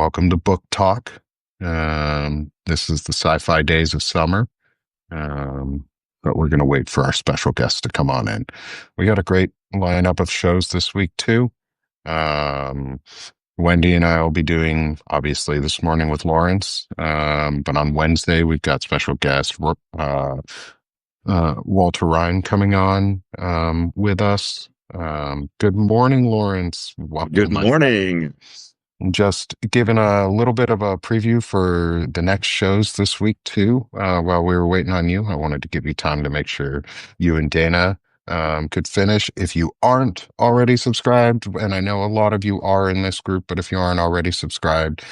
Welcome to Book Talk. This is the sci-fi days of summer, um, but we're going to wait for our special guest to come on in. We got a great lineup of shows this week, too. Um, Wendy and I will be doing, obviously, this morning with Lawrence, but on Wednesday, we've got special guest Walter Ryan coming on with us. Good morning, Lawrence. Good Welcome. morning. Just giving a little bit of a preview for the next shows this week, too. While we were waiting on you, I wanted to give you time to make sure you and Dana could finish. If you aren't already subscribed, and I know a lot of you are in this group, but if you aren't already subscribed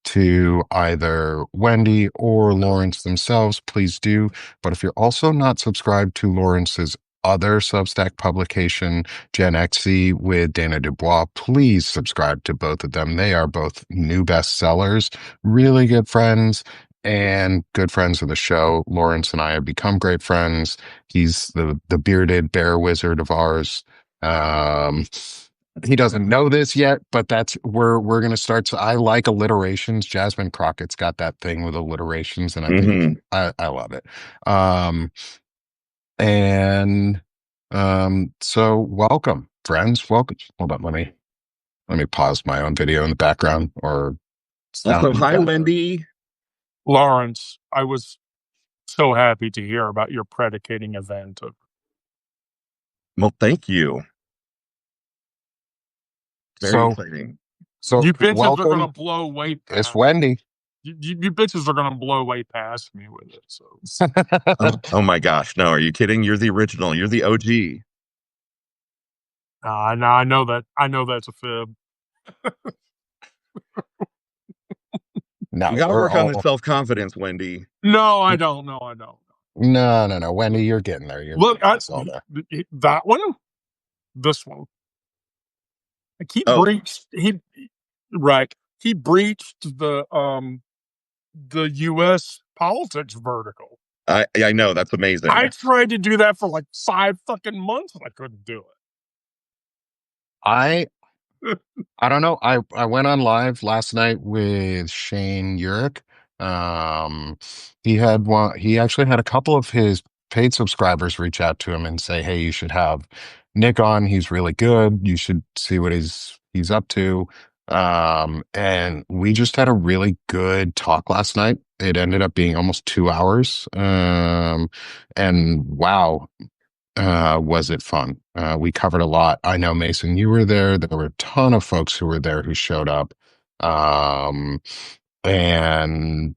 to either Wendy or Lawrence themselves, please do. But if you're also not subscribed to Lawrence's other Substack publication, Gen XC with Dana Dubois, please subscribe to both of them. They are both new bestsellers, really good friends, and good friends of the show. Lawrence and I have become great friends. He's the bearded bear wizard of ours. He doesn't know this yet, but that's we're gonna start. So I like alliterations. Jasmine Crockett's got that thing with alliterations, and I think I love it. And so welcome, friends. Welcome. Hold on, let me pause my own video in the background or sound. Also, hi, Wendy. Lawrence, I was so happy to hear about your predicating event. Well, thank you. Very exciting. So you bitches welcome. are going to blow way past. It's Wendy. You bitches are going to blow way past me with it. So. Oh my gosh. No, are you kidding? You're the original. You're the OG. I know that. I know that's a fib. No, you got to work on the self-confidence, Wendy. No, I don't. No, I don't. No. Wendy, you're getting there. Look, that one, this one. He breached. He breached the U.S. politics vertical. I know, that's amazing. I tried to do that for like 5 fucking months, and I couldn't do it. I don't know. I went on live last night with Shane Urich. He actually had a couple of his paid subscribers reach out to him and say, "Hey, you should have Nick on. He's really good. You should see what he's up to." And we just had a really good talk last night. It ended up being almost 2 hours. And wow, was it fun. We covered a lot. I know, Mason, you were there. There were a ton of folks who were there who showed up. And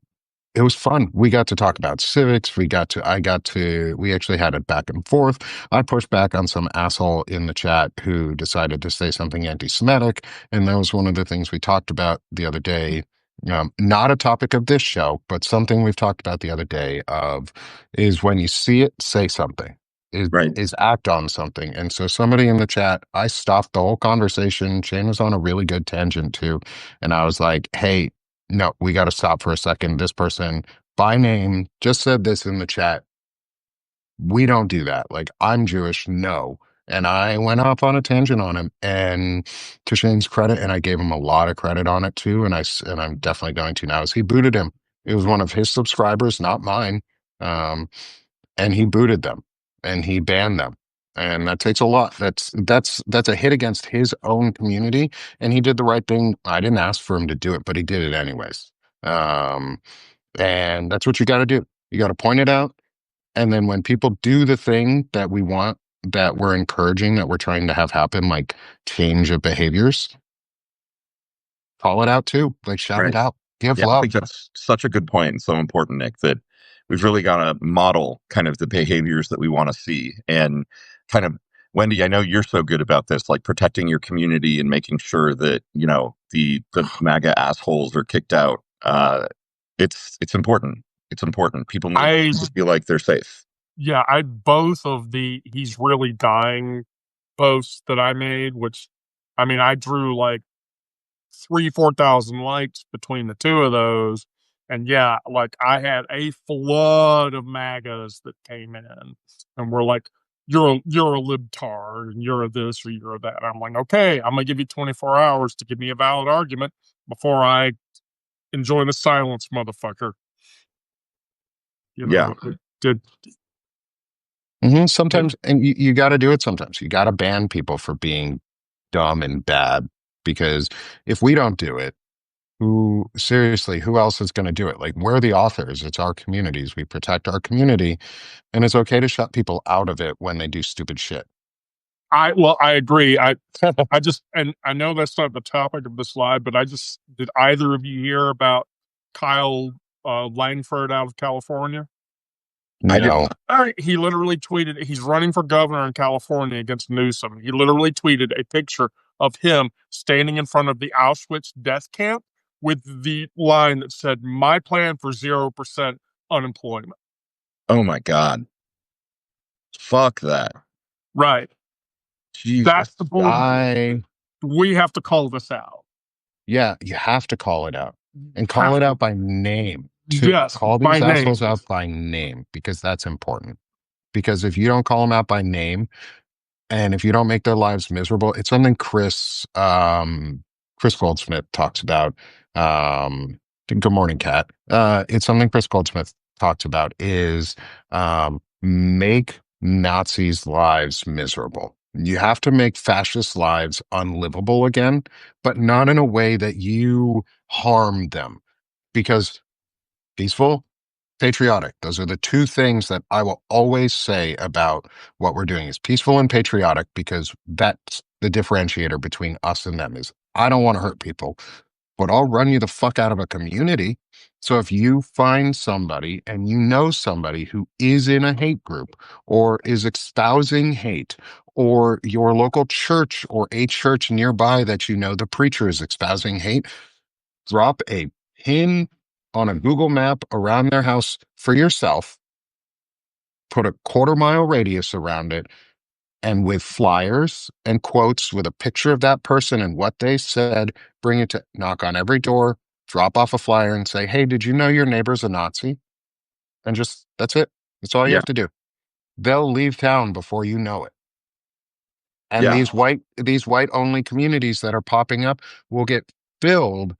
it was fun. We got to talk about civics. We actually had it back and forth. I pushed back on some asshole in the chat who decided to say something anti-Semitic. And that was one of the things we talked about the other day. Not a topic of this show, but something we've talked about the other day is when you see it, say something. Is act on something. And so somebody in the chat, I stopped the whole conversation. Shane was on a really good tangent too. And I was like, hey, no, we got to stop for a second. This person by name just said this in the chat. We don't do that. Like, I'm Jewish. No. And I went off on a tangent on him, and to Shane's credit, and I gave him a lot of credit on it too. And I'm definitely going to now, is he booted him. It was one of his subscribers, not mine. And he booted them. And he banned them, and that takes a lot. That's a hit against his own community, and he did the right thing. I didn't ask for him to do it, but he did it anyways. And that's what you got to do. You got to point it out, and then when people do the thing that we want, that we're encouraging, that we're trying to have happen, like change of behaviors, call it out too. Like shout it out. Give love. I think that's such a good point and so important, Nick, that we've really got to model kind of the behaviors that we want to see. And kind of, Wendy, I know you're so good about this, like protecting your community and making sure that, you know, the MAGA assholes are kicked out. It's important. It's important. People need to feel like they're safe. Yeah, both of the "he's really dying" posts that I made, which, I mean, I drew like 4,000 likes between the two of those. And yeah, like I had a flood of MAGAs that came in and were like, you're a libtard and you're a this or you're a that. I'm like, okay, I'm gonna give you 24 hours to give me a valid argument before I enjoy the silence, motherfucker. You Yeah. know, did Sometimes, and you got to do it sometimes. You got to ban people for being dumb and bad because if we don't do it, who else is going to do it? Like, we're the authors. It's our communities. We protect our community, and it's okay to shut people out of it when they do stupid shit. I agree. I just, and I know that's not the topic of the slide, but did either of you hear about Kyle Langford out of California? I did. No. All right, he literally tweeted he's running for governor in California against Newsom. He literally tweeted a picture of him standing in front of the Auschwitz death camp with the line that said, "My plan for 0% unemployment." Oh my God. Fuck that. Right. Jesus. That's the bullshit. We have to call this out. Yeah, you have to call it out and call Have it to. out by name. Yes, Call by these name. assholes out by name because that's important. Because if you don't call them out by name, and if you don't make their lives miserable, it's something Chris Goldsmith talks about. Good morning, Kat. It's something Chris Goldsmith talks about is make Nazis' lives miserable. You have to make fascist lives unlivable again, but not in a way that you harm them. Because peaceful, patriotic. Those are the two things that I will always say about what we're doing is peaceful and patriotic because that's the differentiator between us and them is I don't want to hurt people, but I'll run you the fuck out of a community. So if you find somebody and you know somebody who is in a hate group or is espousing hate or your local church or a church nearby that you know the preacher is espousing hate, drop a pin on a Google map around their house for yourself, put a quarter-mile radius around it, and with flyers and quotes with a picture of that person and what they said, bring it to knock on every door, drop off a flyer and say, hey, did you know your neighbor's a Nazi? And just, that's it. That's all you Yeah. have to do. They'll leave town before you know it. And Yeah. these white only communities that are popping up will get filled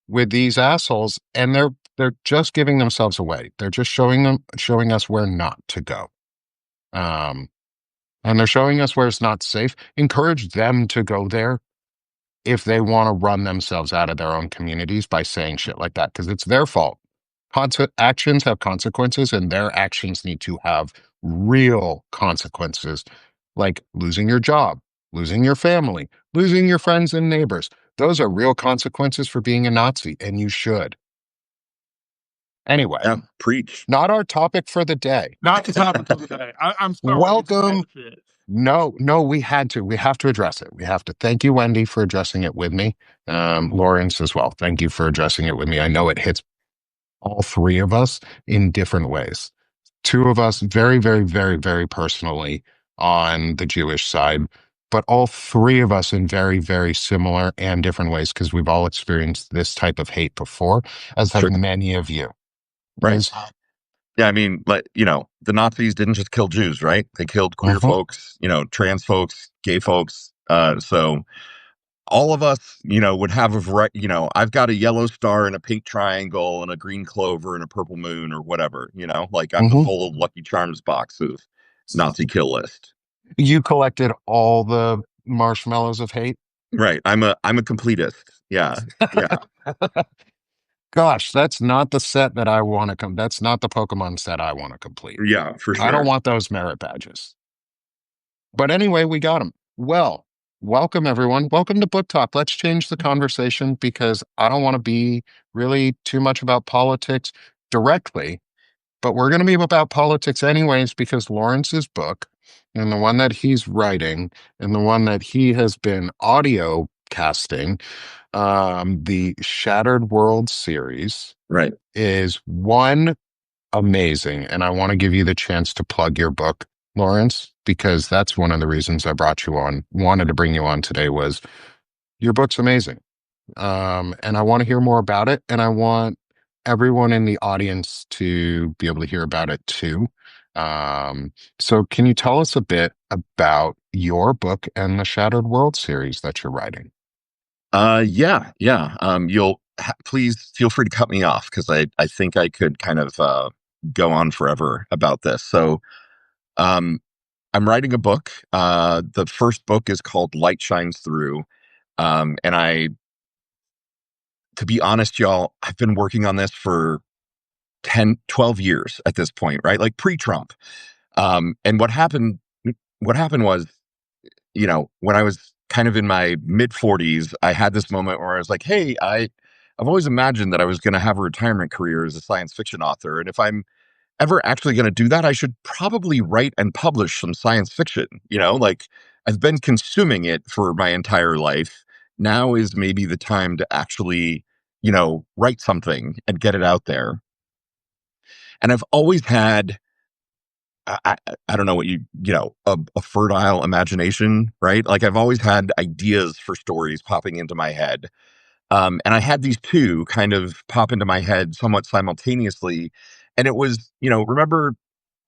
with these assholes and they're just giving themselves away. They're just showing us where not to go. And they're showing us where it's not safe. Encourage them to go there if they want to run themselves out of their own communities by saying shit like that because it's their fault. Actions have consequences and their actions need to have real consequences like losing your job, losing your family, losing your friends and neighbors. Those are real consequences for being a Nazi, and you should. Anyway, Yeah. Preach. not our topic for the day. Not the topic of the day. I'm sorry. Welcome. No, we have to address it. We have to thank you, Wendy, for addressing it with me. Lawrence as well. Thank you for addressing it with me. I know it hits all three of us in different ways. Two of us very, very, very, very personally on the Jewish side, but all three of us in very, very similar and different ways because we've all experienced this type of hate before, as have many of you. Right. Yeah, I mean, the Nazis didn't just kill Jews, right? They killed queer folks, trans folks, gay folks. So all of us, would have a variety, I've got a yellow star and a pink triangle and a green clover and a purple moon or whatever, like I'm the full Lucky Charms box of Nazi kill list. You collected all the marshmallows of hate? Right. I'm a completist. Yeah. Yeah. Gosh, that's not the set that I want to come. That's not the Pokemon set I want to complete. Yeah, for sure. I don't want those merit badges. But anyway, we got them. Well, welcome everyone. Welcome to Book Talk. Let's change the conversation because I don't want to be really too much about politics directly, but we're going to be about politics anyways because Lawrence's book and the one that he's writing and the one that he has been audio casting, the Shattered World series, right, is one amazing. And I want to give you the chance to plug your book, Lawrence, because that's one of the reasons I wanted to bring you on today was your book's amazing. And I want to hear more about it. And I want everyone in the audience to be able to hear about it too. So can you tell us a bit about your book and the Shattered World series that you're writing? Yeah. please feel free to cut me off because I think I could kind of go on forever about this. So um, I'm writing a book. The first book is called Light Shines Through. And to be honest, y'all, I've been working on this for 10, 12 years at this point, right? Like pre-Trump. And what happened was, when I was kind of in my mid 40s, I had this moment where I was like, hey, I've always imagined that I was going to have a retirement career as a science fiction author. And if I'm ever actually going to do that, I should probably write and publish some science fiction. Like I've been consuming it for my entire life. Now is maybe the time to actually, write something and get it out there. And I've always had, I don't know what a fertile imagination, right? Like I've always had ideas for stories popping into my head. And I had these two kind of pop into my head somewhat simultaneously. And it was, remember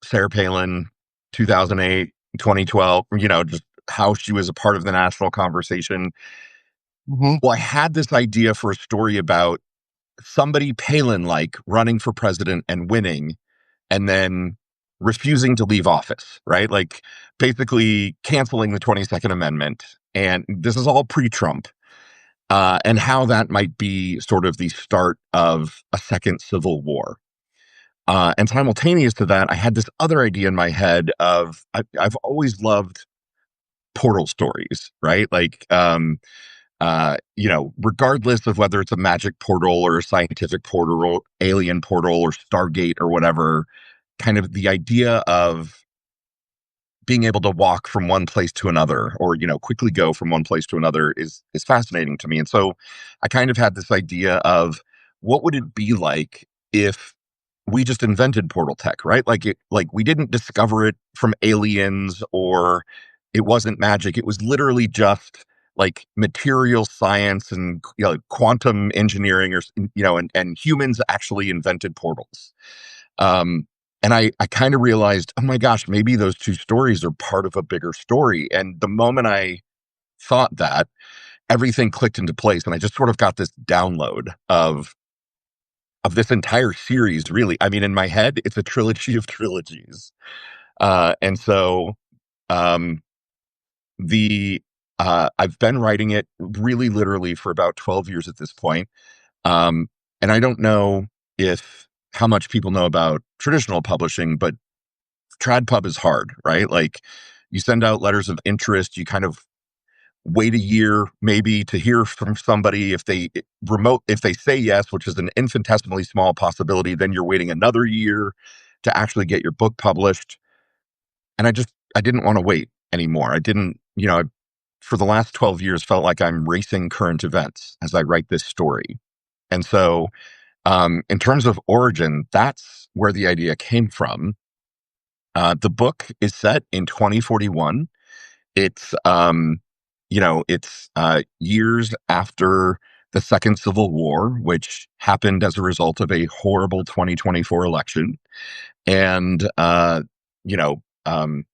Sarah Palin, 2008, 2012, just how she was a part of the national conversation. Hmm. Well, I had this idea for a story about somebody Palin like running for president and winning and then refusing to leave office, right? Like basically canceling the 22nd Amendment. And this is all pre Trump. And how that might be sort of the start of a second civil war. And simultaneous to that, I had this other idea in my head of I've always loved portal stories, right? Like, regardless of whether it's a magic portal or a scientific portal, or alien portal or Stargate or whatever, kind of the idea of being able to walk from one place to another or quickly go from one place to another is fascinating to me. And so I kind of had this idea of what would it be like if we just invented portal tech, right? Like we didn't discover it from aliens, or it wasn't magic. It was literally just like material science and quantum engineering, or and humans actually invented portals. um and I kind of realized, oh my gosh, maybe those two stories are part of a bigger story. And the moment I thought that, everything clicked into place, and I just sort of got this download of this entire series. Really, I mean, in my head, it's a trilogy of trilogies. And so um, the I've been writing it really, literally for about 12 years at this point. Um, and I don't know if how much people know about traditional publishing, but TradPub is hard, right? Like you send out letters of interest, you kind of wait a year maybe to hear from somebody. If they say yes, which is an infinitesimally small possibility, then you're waiting another year to actually get your book published. And I didn't want to wait anymore. I didn't, for the last 12 years felt like I'm racing current events as I write this story. And so in terms of origin, that's where the idea came from. The book is set in 2041. It's years after the Second Civil War, which happened as a result of a horrible 2024 election. And you know, um,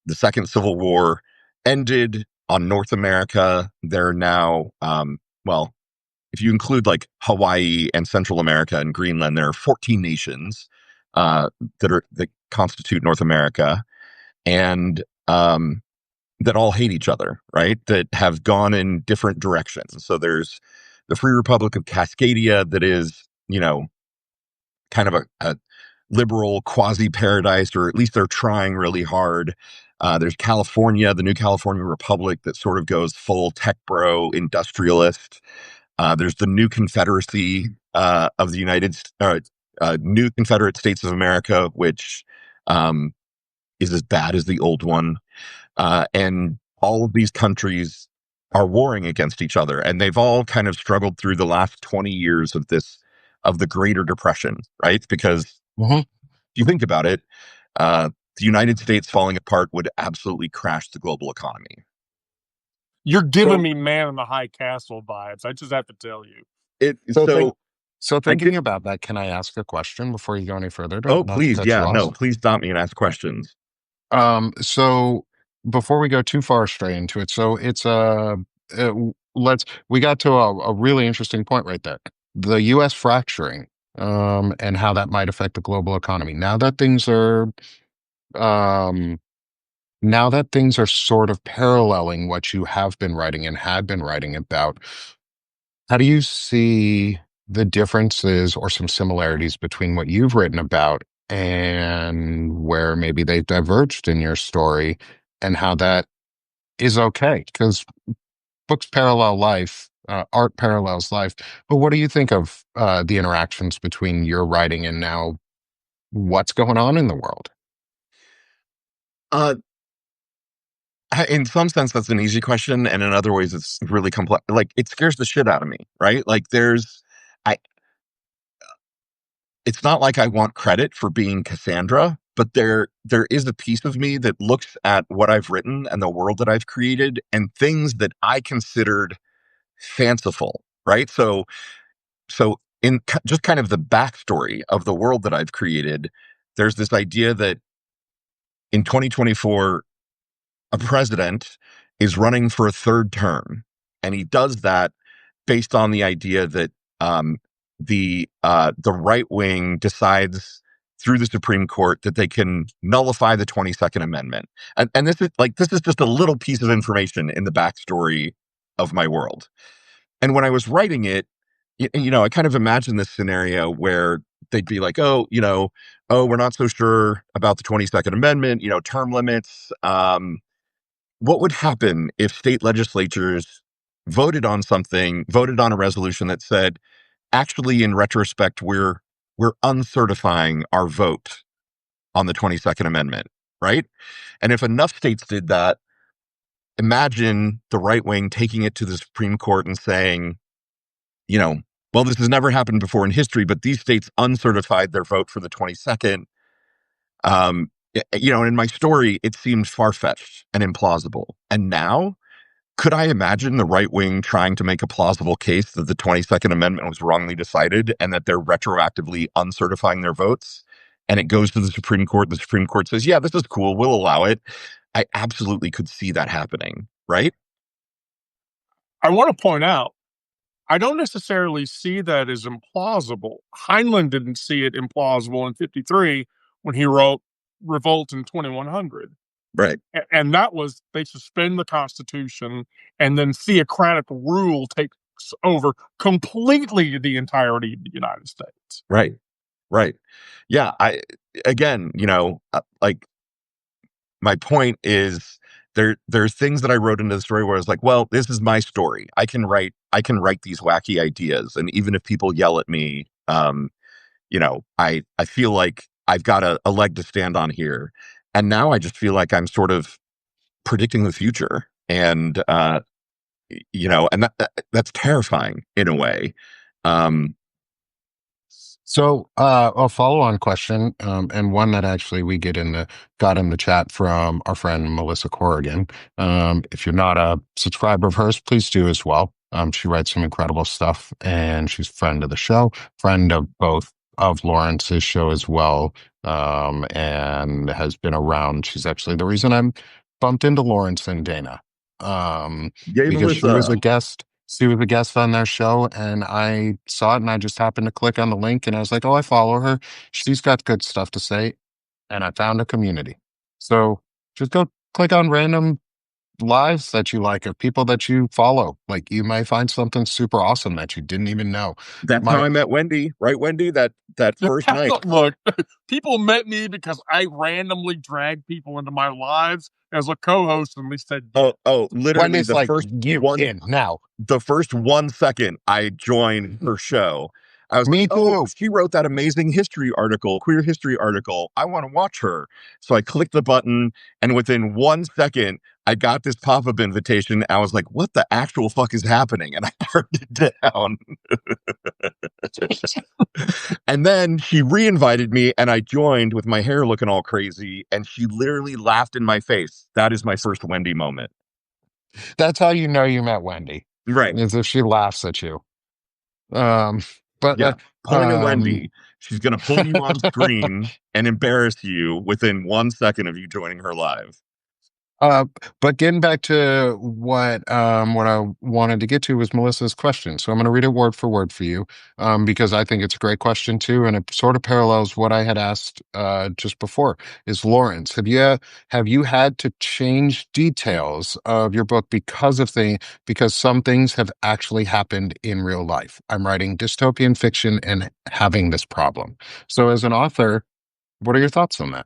the Second Civil War ended on North America. There are now, well, if you include like Hawaii and Central America and Greenland, there are 14 nations that constitute North America, and that all hate each other, right? That have gone in different directions. So there's the Free Republic of Cascadia, that is, kind of a liberal quasi paradise, or at least they're trying really hard. There's California, the new California Republic, that sort of goes full tech bro industrialist. There's the new Confederacy of the new Confederate States of America, which um, is as bad as the old one. And all of these countries are warring against each other, and they've all kind of struggled through the last 20 years of the Greater Depression, right? Because Hmm. if you think about it, the United States falling apart would absolutely crash the global economy. You're giving So me Man in the High Castle vibes. I just have to tell you. it So, think, so so I did. thinking about that, can I ask a question before you go any further? Oh, Not to please, cut you yeah, off. no, please stop me and ask questions. So before we go too far astray into it, so it's we got to a really interesting point right there. the U.S. fracturing, and how that might affect the global economy. Um, now that things are sort of paralleling what you have been writing and had been writing about, how do you see the differences or some similarities between what you've written about and where maybe they've diverged in your story, and how that is okay? Because books parallel life, art parallels life. But what do you think of the interactions between your writing and now what's going on in the world? Uh, in some sense, that's an easy question, and in other ways, it's really complex. Like it scares the shit out of me, right? Like I. It's not like I want credit for being Cassandra, but there is a piece of me that looks at what I've written and the world that I've created and things that I considered fanciful, right? So in just kind of the backstory of the world that I've created, there's this idea that in 2024, a president is running for a third term, and he does that based on the idea that um, the right wing decides through the Supreme Court that they can nullify the 22nd Amendment, and this is just a little piece of information in the backstory of my world. And when I was writing it, I kind of imagined this scenario where they'd be like, oh, oh, we're not so sure about the 22nd Amendment, term limits. What would happen if state legislatures voted on a resolution that said, actually, in retrospect, we're uncertifying our vote on the 22nd Amendment, right? And if enough states did that, imagine the right wing taking it to the Supreme Court and saying, you know, well, this has never happened before in history, but these states uncertified their vote for the 22nd. And in my story, it seemed far fetched and implausible. And now, could I imagine the right wing trying to make a plausible case that the 22nd Amendment was wrongly decided and that they're retroactively uncertifying their votes? And it goes to the Supreme Court. The Supreme Court says, yeah, this is cool. We'll allow it. I absolutely could see that happening, right? I want to point out, I don't necessarily see that as implausible. Heinlein didn't see it implausible in 53 when he wrote Revolt in 2100. Right. And that was they suspend the Constitution and then theocratic rule takes over completely the entirety of the United States. Right. Right. Yeah. Again, like my point is there's things that I wrote into the story where I was like, well, this is my story. I can write these wacky ideas. And even if people yell at me, I feel like I've got a leg to stand on here. And now I just feel like I'm sort of predicting the future. And that's terrifying in a way. Um, So, a follow-on question, and one that actually we got in the chat from our friend Melissa Corrigan. If you're not a subscriber of hers, please do as well. She writes some incredible stuff, and she's a friend of the show, friend of both of Lawrence's show as well, and has been around. She's actually the reason I'm bumped into Lawrence and Dana, Yay, because she was a Melissa. guest. She was a guest on their show, and I saw it, and I just happened to click on the link, and I was like, "Oh, I follow her. She's got good stuff to say," and I found a community. So just go click on random lives that you like of people that you follow. Like you may find something super awesome that you didn't even know. That's how My I met Wendy, right, Wendy? That first night. Look, people met me because I randomly drag people into my lives as a co-host, and they said, "Yeah." Literally Wendy's like, "You in now?" the first 1 second I joined her show, I was like, Me oh, too. she wrote that amazing queer history article. I want to watch her. So I clicked the button, and within 1 second, I got this pop-up invitation. I was like, what the actual fuck is happening? And I turned it down. And then she re-invited me, and I joined with my hair looking all crazy, and she literally laughed in my face. That is my first Wendy moment. That's how you know you met Wendy, Right. is if she laughs at you. Um, but Yeah. Point at um, Wendy. She's going to pull you on screen and embarrass you within 1 second of you joining her live. Uh, but getting back to what I wanted to get to was Melissa's question. So I'm going to read it word for word for you, because I think it's a great question too, and it sort of parallels what I had asked just before. Is Lawrence, have you had to change details of your book because some things have actually happened in real life? I'm writing dystopian fiction and having this problem. So as an author, what are your thoughts on that?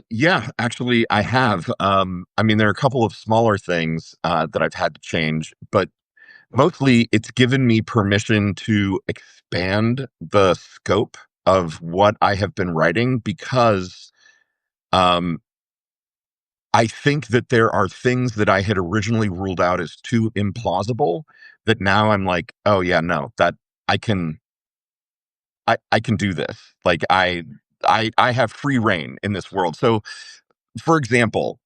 Yeah, actually, I have. I mean, there are a couple of smaller things that I've had to change, but mostly it's given me permission to expand the scope of what I have been writing because um, I think that there are things that I had originally ruled out as too implausible that now I'm like, oh yeah, no, that I can I can do this. Like I have free reign in this world. So for example,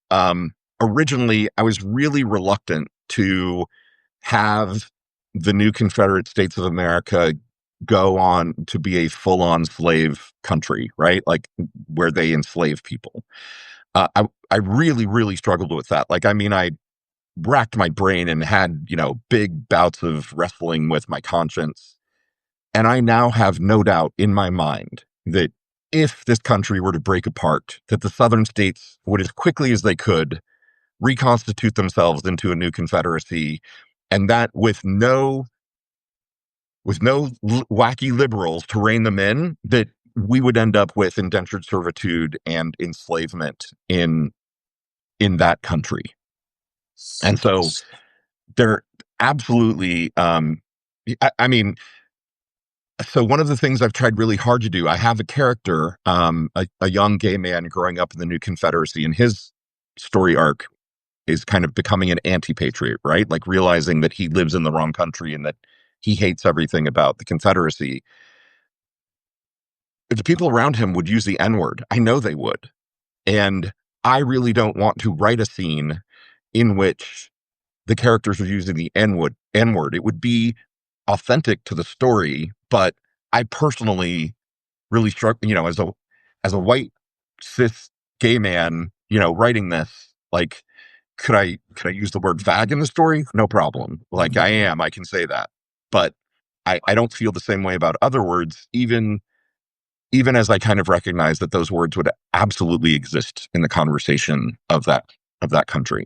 originally I was really reluctant to have the new Confederate States of America go on to be a full-on slave country, right? Like where they enslave people. I really, really struggled with that. Like, I mean, I racked my brain and had, big bouts of wrestling with my conscience. And I now have no doubt in my mind that if this country were to break apart, that the southern states would, as quickly as they could, reconstitute themselves into a new confederacy, and that with no wacky liberals to rein them in, that we would end up with indentured servitude and enslavement in that country. And so they're absolutely I mean, so one of the things I've tried really hard to do, I have a character, a young gay man growing up in the new confederacy, and his story arc is kind of becoming an anti-patriot, right? Like realizing that he lives in the wrong country and that he hates everything about the Confederacy. If the people around him would use the N-word, I know they would. And I really don't want to write a scene in which the characters are using the N-word. It would be authentic to the story, but I personally really struggle, as a white cis gay man, writing this, like, could I use the word fag in the story? No problem. Like I can say that. But I don't feel the same way about other words, even as I kind of recognize that those words would absolutely exist in the conversation of that country.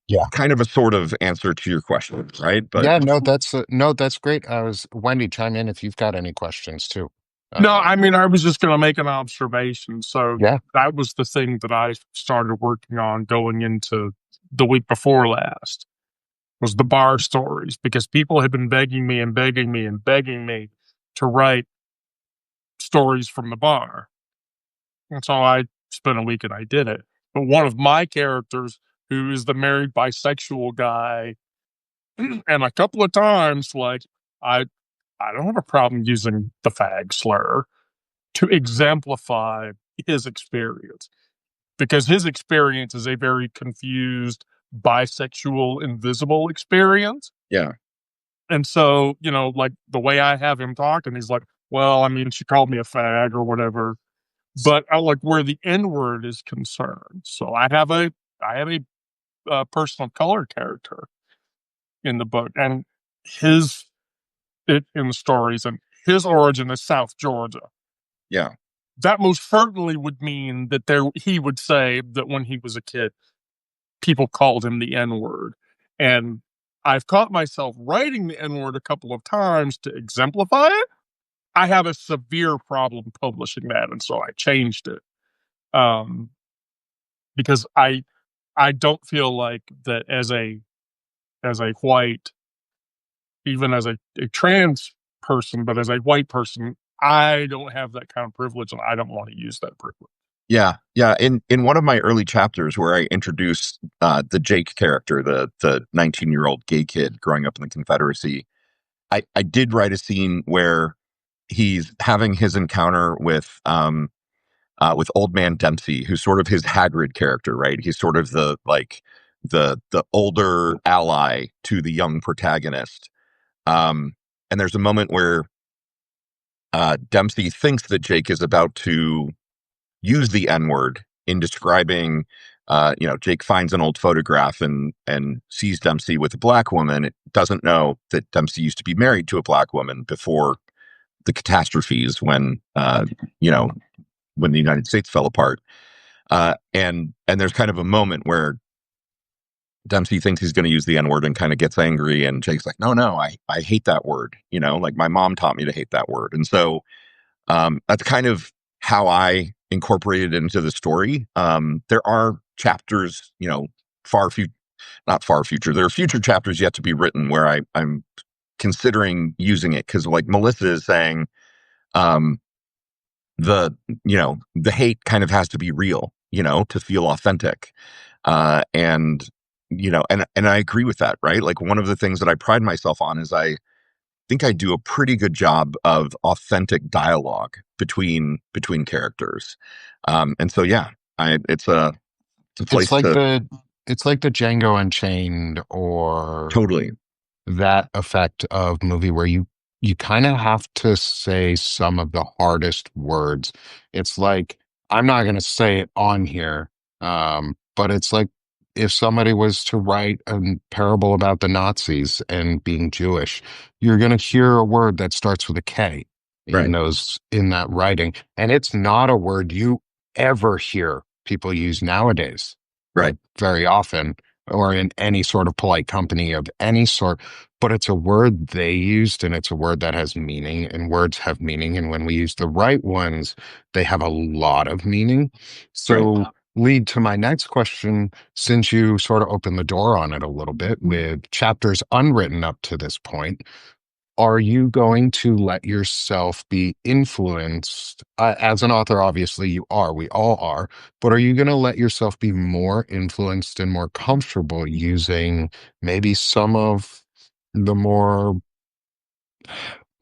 Yeah. Kind of a sort of answer to your question, right? But Yeah, no, that's great. I was Wendy, chime in if you've got any questions too. No, Uh, I mean, I was just going to make an observation. So yeah, that was the thing that I started working on going into the week before last was the bar stories because people had been begging me and begging me and begging me to write stories from the bar. And so I spent a week and I did it. But one of my characters, who is the married bisexual guy, and a couple of times, like, I I don't have a problem using the fag slur to exemplify his experience because his experience is a very confused, bisexual, invisible experience. yeah, And so, like the way I have him talk, and he's like, well, I mean, she called me a fag or whatever, but I like where the N word is concerned. So I have a person of color character in the book, and his it in the stories, and his origin is South Georgia. yeah, That most certainly would mean that he would say that when he was a kid, people called him the N word, and I've caught myself writing the N word a couple of times to exemplify it. I have a severe problem publishing that, and so I changed it. Um, because I don't feel like that as a white, even as a trans person, but as a white person, I don't have that kind of privilege, and I don't want to use that privilege. yeah. In one of my early chapters where I introduced the Jake character, the 19-year-old gay kid growing up in the Confederacy, I did write a scene where he's having his encounter with Old Man Dempsey, who's sort of his Hagrid character, right? He's sort of the older ally to the young protagonist. And there's a moment where Dempsey thinks that Jake is about to use the N word in describing. Jake finds an old photograph and sees Dempsey with a black woman. It doesn't know that Dempsey used to be married to a black woman before the catastrophes when when the United States fell apart. And there's kind of a moment where Dempsey thinks he's going to use the N word and kind of gets angry, and Jake's like, no, I hate that word. Like my mom taught me to hate that word, and so that's kind of how I incorporated it into the story. There are chapters, far future, not far future. There are future chapters yet to be written where I'm considering using it because, like Melissa is saying, um, the hate kind of has to be real, to feel authentic. And and I agree with that, right? Like one of the things that I pride myself on is I think I do a pretty good job of authentic dialogue between characters. And so yeah, it's a It's place like to the Django Unchained or totally that effect of movie where you kind of have to say some of the hardest words. It's like I'm not going to say it on here, but it's like if somebody was to write a parable about the Nazis and being Jewish, you're going to hear a word that starts with a K right, in that writing, and it's not a word you ever hear people use nowadays, right, like very often, or in any sort of polite company of any sort, but it's a word they used and it's a word that has meaning, and words have meaning. And when we use the right ones, they have a lot of meaning. right. So, lead to my next question, since you sort of opened the door on it a little bit with chapters unwritten up to this point, are you going to let yourself be influenced? As an author, obviously you are, we all are, but are you going to let yourself be more influenced and more comfortable using maybe some of the more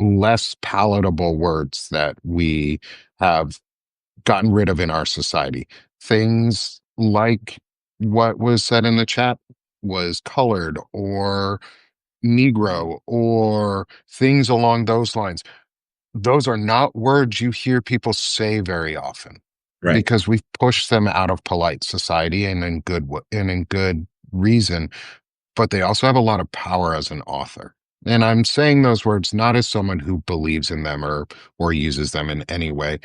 less palatable words that we have gotten rid of in our society? Things like what was said in the chat was colored or Negro or things along those lines. Those are not words you hear people say very often Right. because we've pushed them out of polite society and in good reason, but they also have a lot of power as an author. And I'm saying those words not as someone who believes in them or uses them in any way,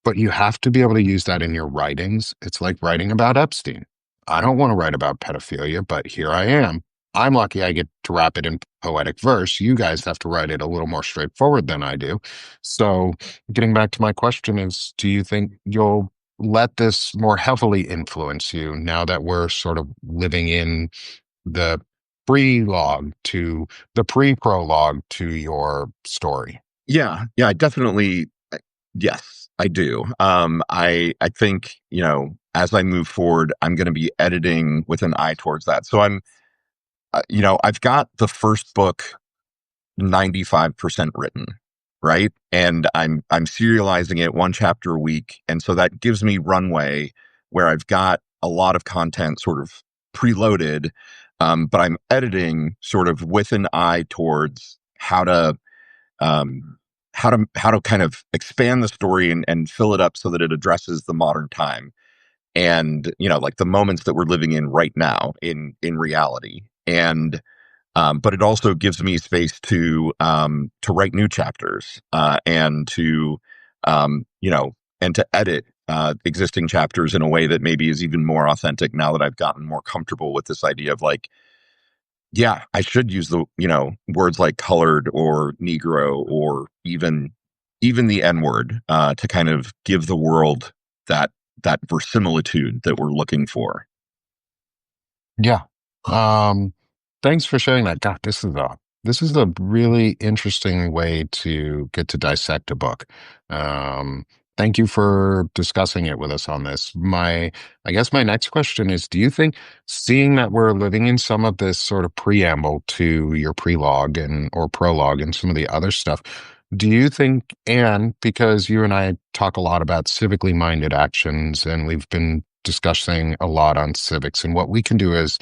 but you have to be able to use that in your writings. It's like writing about Epstein. I don't want to write about pedophilia, but here I am. I'm lucky I get to wrap it in poetic verse. You guys have to write it a little more straightforward than I do. So, getting back to my question is, do you think you'll let this more heavily influence you now that we're sort of living in the pre-prologue to your story? Yeah, I definitely yes, I do. I think, as I move forward, I'm going to be editing with an eye towards that. So I've got the first book 95% written, right? And I'm serializing it one chapter a week, and so that gives me runway where I've got a lot of content sort of preloaded, but I'm editing sort of with an eye towards um, how to kind of expand the story and fill it up so that it addresses the modern time and like the moments that we're living in right now in reality. And but it also gives me space to write new chapters and to and to edit existing chapters in a way that maybe is even more authentic now that I've gotten more comfortable with this idea of like, yeah, I should use the words like colored or Negro or even the N word to kind of give the world that that verisimilitude that we're looking for. Yeah. Um, Thanks for sharing that. God, this is a really interesting way to get to dissect a book. Um, Thank you for discussing it with us on this. I guess my next question is, do you think, seeing that we're living in some of this sort of preamble to your prelogue and or prologue and some of the other stuff, do you think, and because you and I talk a lot about civically minded actions and we've been discussing a lot on civics and what we can do as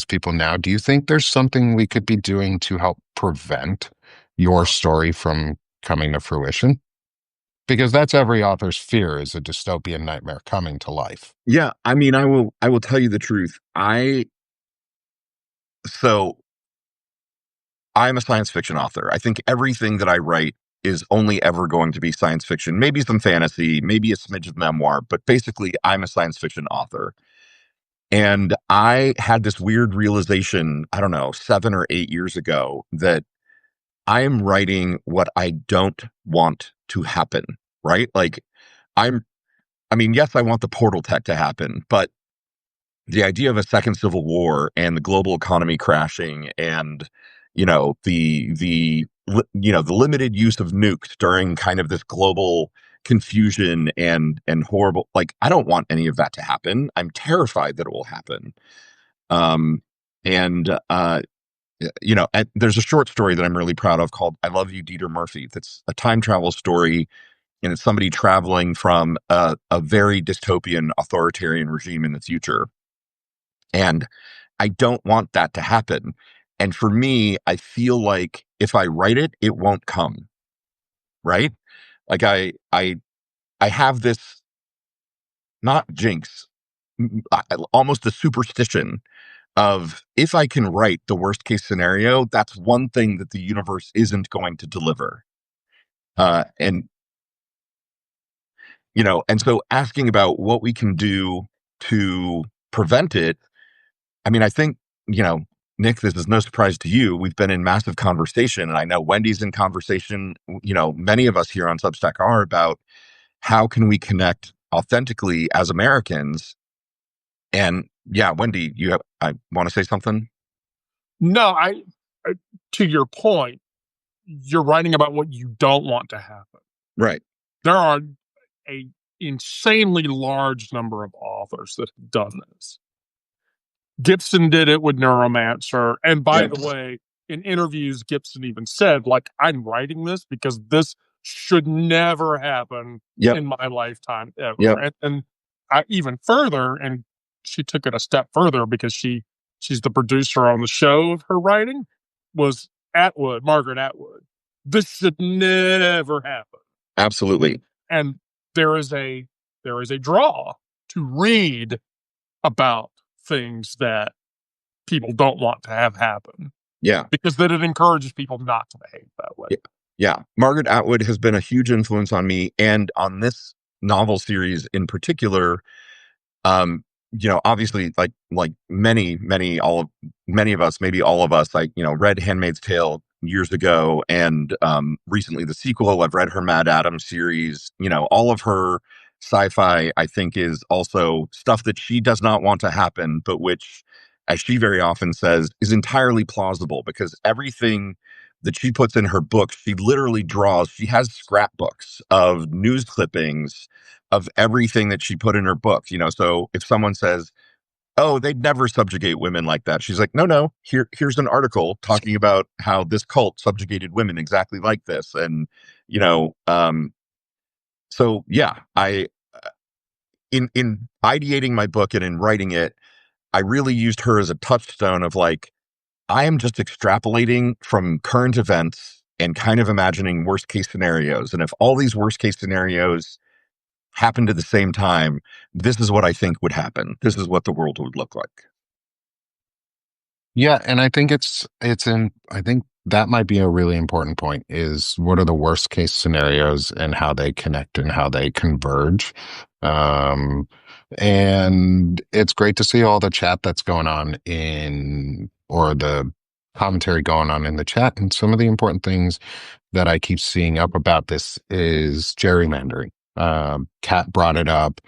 people now, do you think there's something we could be doing to help prevent your story from coming to fruition? Because that's every author's fear, is a dystopian nightmare coming to life. Yeah, I mean, I will tell you the truth. So I'm a science fiction author. I think everything that I write is only ever going to be science fiction, maybe some fantasy, maybe a smidge of memoir, but basically I'm a science fiction author. And I had this weird realization, I don't know, 7 or 8 years ago, that I am writing what I don't want to happen, right? Like, I'm, I mean, yes, I want the portal tech to happen, but the idea of a second civil war and the global economy crashing and, the limited use of nukes during kind of this global confusion and horrible, like, I don't want any of that to happen. I'm terrified that it will happen. Um, and there's a short story that I'm really proud of called "I Love You, Dieter Murphy." That's a time travel story, and it's somebody traveling from a very dystopian authoritarian regime in the future. And I don't want that to happen. And for me, I feel like if I write it, it won't come. Right? Like I have this, not jinx, almost a superstition of, if I can write the worst case scenario, that's one thing that the universe isn't going to deliver. And and so asking about what we can do to prevent it, I mean, I think, Nick, this is no surprise to you. We've been in massive conversation, and I know Wendy's in conversation. Many of us here on Substack are, about how can we connect authentically as Americans. And yeah, Wendy, I want to say something. No, to your point, you're writing about what you don't want to happen. Right. There are a insanely large number of authors that have done this. Gibson did it with Neuromancer. And by the way, in interviews, Gibson even said, like, I'm writing this because this should never happen in my lifetime ever. Yep. And I even further, and she took it a step further because she's the producer on the show of her writing, was Margaret Atwood. This should never happen. Absolutely. And there is a draw to read about things that people don't want to have happen. Yeah. Because then it encourages people not to behave that way. Yeah. Margaret Atwood has been a huge influence on me and on this novel series in particular. Obviously, like many of us, maybe all of us, like, read Handmaid's Tale years ago, and recently the sequel. I've read her Mad Adams series. All of her sci-fi, I think, is also stuff that she does not want to happen, but which, as she very often says, is entirely plausible, because everything that she puts in her books, she literally draws. She has scrapbooks of news clippings of everything that she put in her book. So if someone says, "Oh, they'd never subjugate women like that," she's like, "No, here's an article talking about how this cult subjugated women exactly like this." And so yeah, I in ideating my book and in writing it, I really used her as a touchstone of, like, I am just extrapolating from current events and kind of imagining worst case scenarios. And if all these worst case scenarios happened at the same time, this is what I think would happen. This is what the world would look like. Yeah, and I think I think that might be a really important point, is what are the worst case scenarios and how they connect and how they converge. Um, and it's great to see all the chat that's going on or the commentary going on in the chat. And some of the important things that I keep seeing up about this is gerrymandering. Kat brought it up.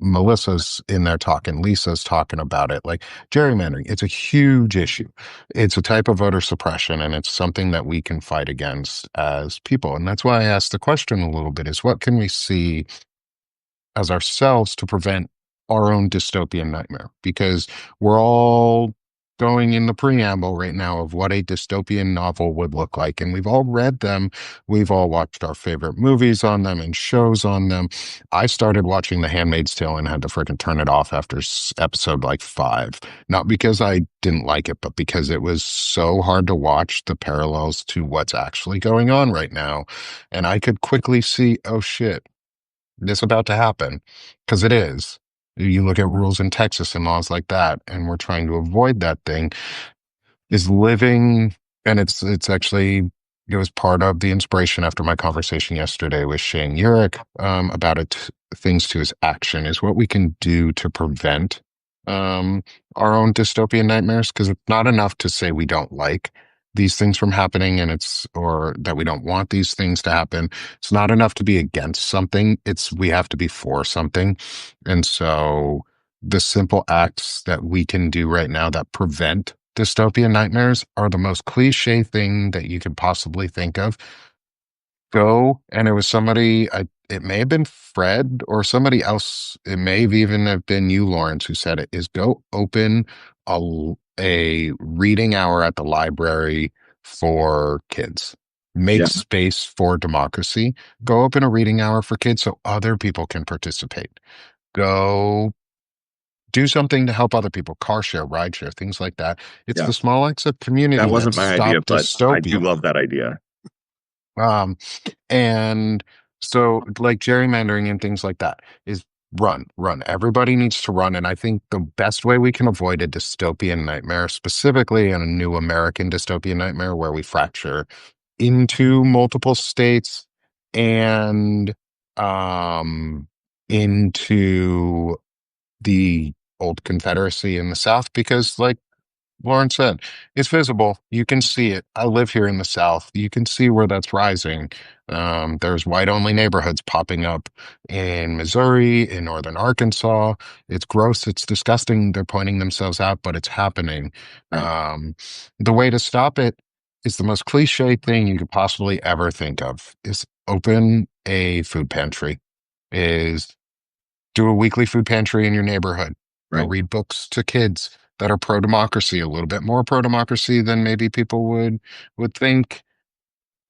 Melissa's in there talking, Lisa's talking about it. Like, gerrymandering, it's a huge issue. It's a type of voter suppression, and it's something that we can fight against as people. And that's why I asked the question a little bit, is what can we see as ourselves to prevent our own dystopian nightmare? Because going in the preamble right now of what a dystopian novel would look like. And we've all read them. We've all watched our favorite movies on them and shows on them. I started watching The Handmaid's Tale and had to freaking turn it off after episode like 5. Not because I didn't like it, but because it was so hard to watch the parallels to what's actually going on right now. And I could quickly see, oh shit, this about to happen, because it is. You look at rules in Texas and laws like that, and we're trying to avoid that thing. Is living, and it's actually, it was part of the inspiration after my conversation yesterday with Shane Urich about it. Things to his action is what we can do to prevent um, our own dystopian nightmares, because it's not enough to say we don't like these things from happening and it's or that we don't want these things to happen. It's not enough to be against something. It's we have to be for something. And so the simple acts that we can do right now that prevent dystopian nightmares are the most cliche thing that you could possibly think of. Go, and it was somebody, it may have been Fred or somebody else, it may have even have been you, Lawrence, who said it, is go open a reading hour at the library for kids. Make Yeah. space for democracy. Go open a reading hour for kids so other people can participate. Go do something to help other people, car share, ride share, things like that. It's Yeah. the small acts of That community that wasn't my idea, stop but I do dystopia. love that idea. And so like gerrymandering and things like that is run. Everybody needs to run. And I think the best way we can avoid a dystopian nightmare, specifically in a new American dystopian nightmare where we fracture into multiple states and um into the old Confederacy in the South, because like Lauren said, it's visible. You can see it. I live here in the South. You can see where that's rising. There's white-only neighborhoods popping up in Missouri, in northern Arkansas. It's gross. It's disgusting. They're pointing themselves out, but it's happening. Right. The way to stop it is the most cliche thing you could possibly ever think of, is open a food pantry, is do a weekly food pantry in your neighborhood. Go Right. read books to kids that are pro-democracy, a little bit more pro-democracy than maybe people would think,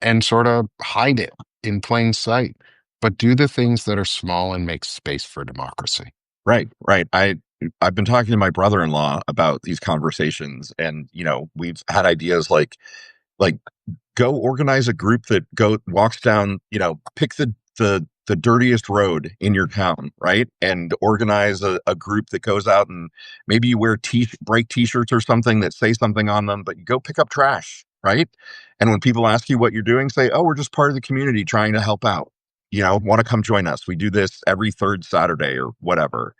and sort of hide it in plain sight. But do the things that are small and make space for democracy. Right. I've been talking to my brother-in-law about these conversations, and we've had ideas like go organize a group that walks down, pick the dirtiest road in your town, right? And organize a group that goes out, and maybe you wear break t-shirts or something that say something on them, but you go pick up trash, right? And when people ask you what you're doing, say, oh, we're just part of the community trying to help out. Want to come join us? We do this every third Saturday or whatever.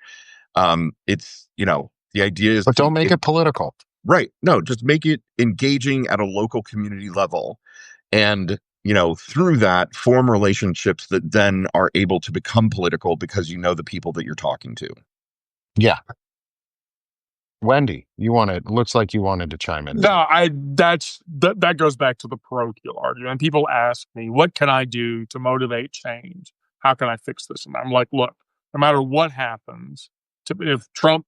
It's, the idea is But to don't make it political. right. No, just make it engaging at a local community level. And, through that, form relationships that then are able to become political because you know the people that you're talking to. Yeah. Wendy, looks like you wanted to chime in. No, that goes back to the parochial argument. People ask me, what can I do to motivate change? How can I fix this? And I'm like, look, no matter what happens, if Trump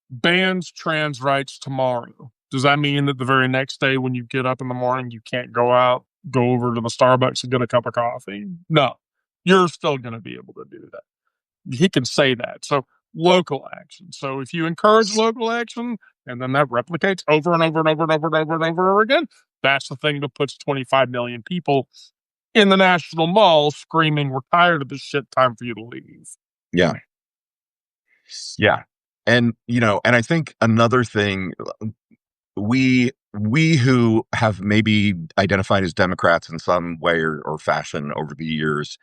bans trans rights tomorrow, does that mean that the very next day when you get up in the morning, you can't go over to the Starbucks and get a cup of coffee? No, you're still going to be able to do that. He can say that. So local action. So if you encourage local action and then that replicates over and over and over and over and over and over again, that's the thing that puts 25 million people in the National Mall screaming, we're tired of this shit, time for you to leave. Yeah. Yeah. And, and I think another thing, we who have maybe identified as Democrats in some way or fashion over the years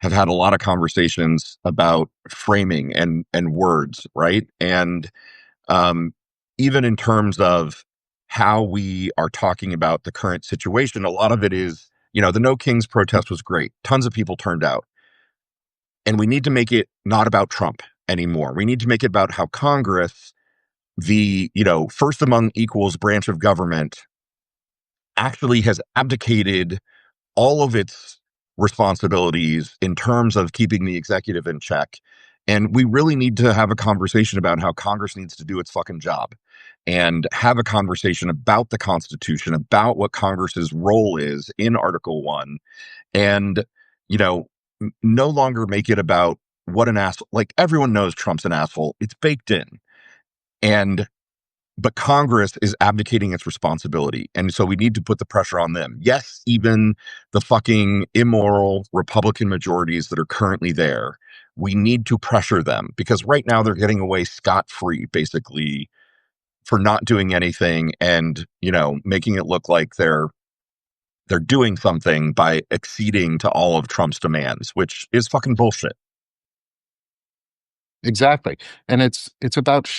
have had a lot of conversations about framing and words, right? And even in terms of how we are talking about the current situation, a lot of it is, the No Kings protest was great. Tons of people turned out. And we need to make it not about Trump anymore. We need to make it about how Congress, the, first among equals branch of government, actually has abdicated all of its responsibilities in terms of keeping the executive in check And we really need to have a conversation about how Congress needs to do its fucking job and have a conversation about the Constitution, about what Congress's role is in Article 1. And, you know, no longer make it about what an asshole, like everyone knows Trump's an asshole. It's baked in. And but Congress is abdicating its responsibility. And so we need to put the pressure on them. Yes, even the fucking immoral Republican majorities that are currently there, we need to pressure them because right now they're getting away scot-free, basically, for not doing anything and, you know, making it look like they're doing something by acceding to all of Trump's demands, which is fucking bullshit. Exactly. And it's about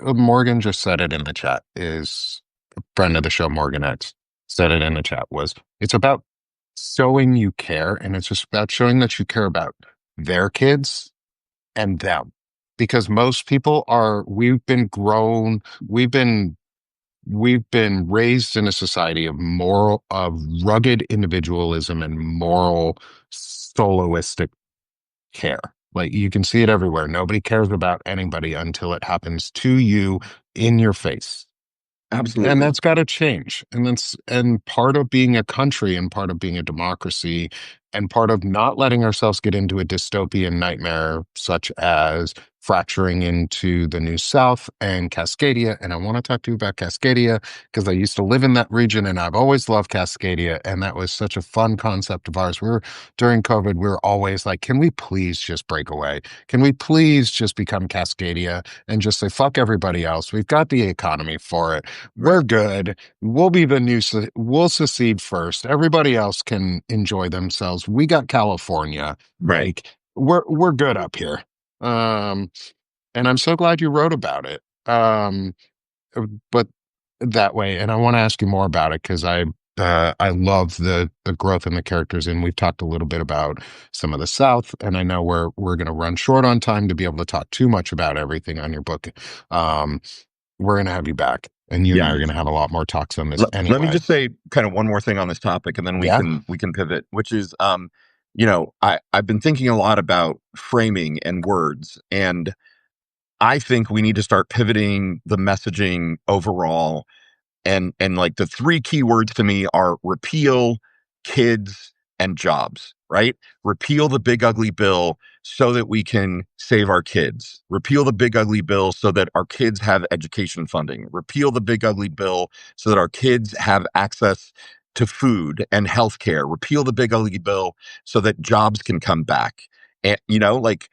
Morgan just said it in the chat, is a friend of the show, Morgan X, said it in the chat, was it's about showing you care, and it's just about showing that you care about their kids and them. Because most people are, we've been raised in a society of rugged individualism and moral soloistic care. Like you can see it everywhere. Nobody cares about anybody until it happens to you in your face. And Absolutely. that's got to change. And part of being a country and part of being a democracy and part of not letting ourselves get into a dystopian nightmare such as fracturing into the New South and Cascadia. And I want to talk to you about Cascadia because I used to live in that region and I've always loved Cascadia. And that was such a fun concept of ours. During COVID, we were always like, can we please just break away? Can we please just become Cascadia and just say, fuck everybody else? We've got the economy for it. We're good. We'll secede first. Everybody else can enjoy themselves. We got California. Right. Like we're good up here. Um, and I'm so glad you wrote about it. But that way, and I want to ask you more about it because I love the growth in the characters, and we've talked a little bit about some of the South, and I know we're going to run short on time to be able to talk too much about everything on your book. Um, we're going to have you back, and you and I Yeah. are going to have a lot more talks on this Let me anyway. just say kind of one more thing on this topic and then Yeah. we can pivot, which is you know, I've been thinking a lot about framing and words, and I think we need to start pivoting the messaging overall. And like the three key words to me are repeal, kids, and jobs, right? Repeal the big ugly bill so that we can save our kids. Repeal the big ugly bill so that our kids have education funding. Repeal the big ugly bill so that our kids have access to food and healthcare. Repeal the big ugly bill so that jobs can come back. And you know, like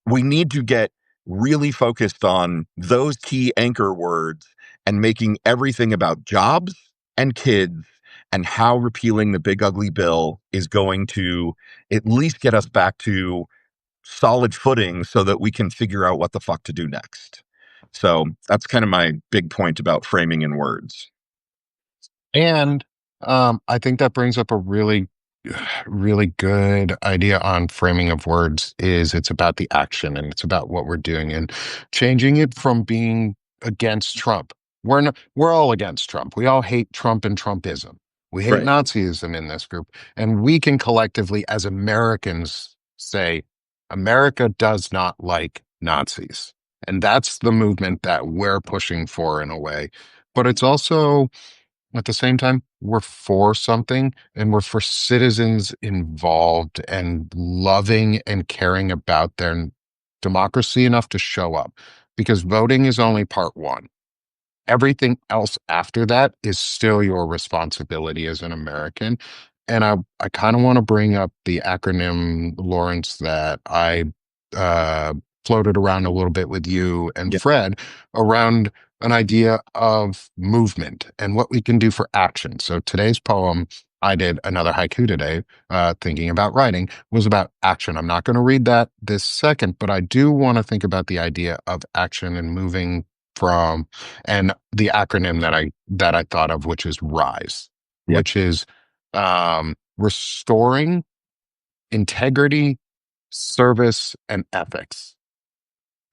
we need to get really focused on those key anchor words and making everything about jobs and kids and how repealing the big ugly bill is going to at least get us back to solid footing so that we can figure out what the fuck to do next. So that's kind of my big point about framing in words. And I think that brings up a really good idea on framing of words is it's about the action and it's about what we're doing and changing it from being against Trump. We're all against Trump. We all hate Trump and Trumpism. We hate Right. Nazism in this group. And we can collectively, as Americans, say, America does not like Nazis. And that's the movement that we're pushing for in a way. But it's also at the same time, we're for something and we're for citizens involved and loving and caring about their democracy enough to show up because voting is only part one. Everything else after that is still your responsibility as an American. And I kind of want to bring up the acronym, Lawrence, that I uh, floated around a little bit with you and Yeah. Fred around an idea of movement and what we can do for action. So today's poem, I did another haiku today, thinking about writing, was about action. I'm not going to read that this second, but I do want to think about the idea of action and moving from and the acronym that I thought of, which is RISE, Yeah. which is restoring integrity, service, and ethics.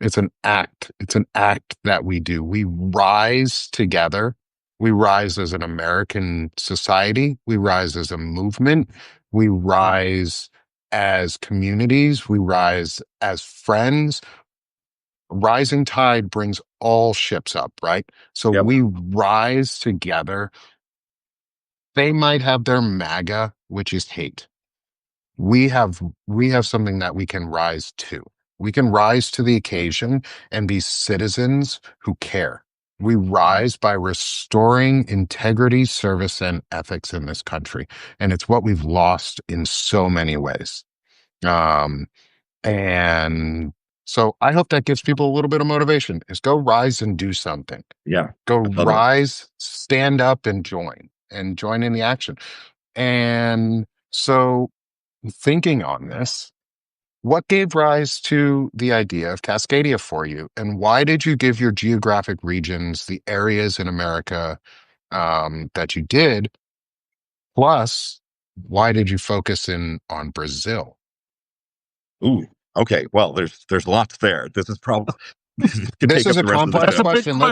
It's an act. It's an act that we do. We rise together. We rise as an American society. We rise as a movement. We rise as communities, we rise as friends. Rising tide brings all ships up, right? So Yep. we rise together. They might have their MAGA, which is hate. We have something that we can rise to. We can rise to the occasion and be citizens who care. We rise by restoring integrity, service, and ethics in this country. And it's what we've lost in so many ways. Um, and so I hope that gives people a little bit of motivation is go rise and do something. Yeah. Go I love it. rise, stand up and join in the action. And so thinking on this, what gave rise to the idea of Cascadia for you? And why did you give your geographic regions the areas in America that you did? Plus, why did you focus in on Brazil? Ooh. Okay. Well, there's lots there. This is probably this could This take is up a the rest of the complex That's show. a big question. question.